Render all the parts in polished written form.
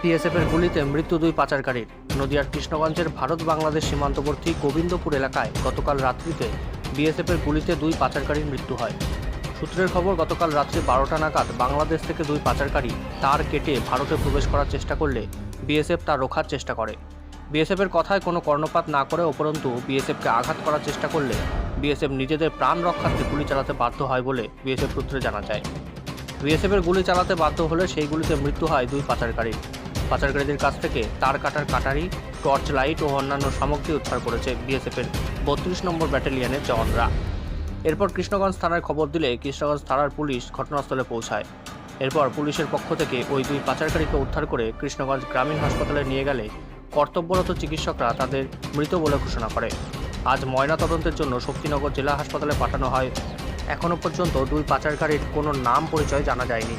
বিএসএফের গুলিতে মৃত্যু দুই পাচারকারীর। নদিয়ার কৃষ্ণগঞ্জের ভারত বাংলাদেশ সীমান্তবর্তী গোবিন্দপুর এলাকায় গতকাল রাত্রিতে বিএসএফের গুলিতে দুই পাচারকারীর মৃত্যু হয়। সূত্রের খবর, গতকাল রাত্রি 12টা নাগাদ বাংলাদেশ থেকে দুই পাচারকারী তার কেটে ভারতে প্রবেশ করার চেষ্টা করলে বিএসএফ তা রোখার চেষ্টা করে। বিএসএফের কথায় কোনো কর্ণপাত না করে উপরন্তু বিএসএফকে আঘাত করার চেষ্টা করলে বিএসএফ নিজেদের প্রাণ রক্ষার্থে গুলি চালাতে বাধ্য হয় বলে বিএসএফ সূত্রে জানা যায়। বিএসএফের গুলি চালাতে বাধ্য হলে সেই গুলিতে মৃত্যু হয় দুই পাচারকারীর। পাচারকারীদের কাছ থেকে তার কাটার কাটারি, টর্চ লাইট ও অন্যান্য সামগ্রী উদ্ধার করেছে বিএসএফের 32 নম্বর ব্যাটালিয়নের জওয়ানরা। এরপর কৃষ্ণগঞ্জ থানায় খবর দিলে কৃষ্ণগঞ্জ থানার পুলিশ ঘটনাস্থলে পৌঁছায়। এরপর পুলিশের পক্ষ থেকে ওই দুই পাচারকারীকে উদ্ধার করে কৃষ্ণগঞ্জ গ্রামীণ হাসপাতালে নিয়ে গেলে কর্তব্যরত চিকিৎসকরা তাদের মৃত বলে ঘোষণা করে। আজ ময়নাতদন্তের জন্য শক্তিনগর জেলা হাসপাতালে পাঠানো হয়। এখনো পর্যন্ত দুই পাচারকারীর কোনো নাম পরিচয় জানা যায়নি।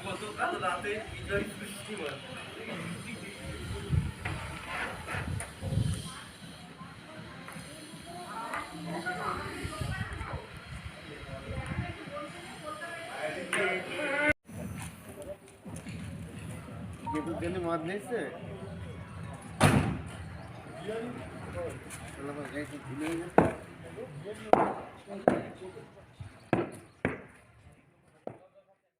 গতকাল রাতে বিজয় বৃষ্টিমান মদ নিয়েছে।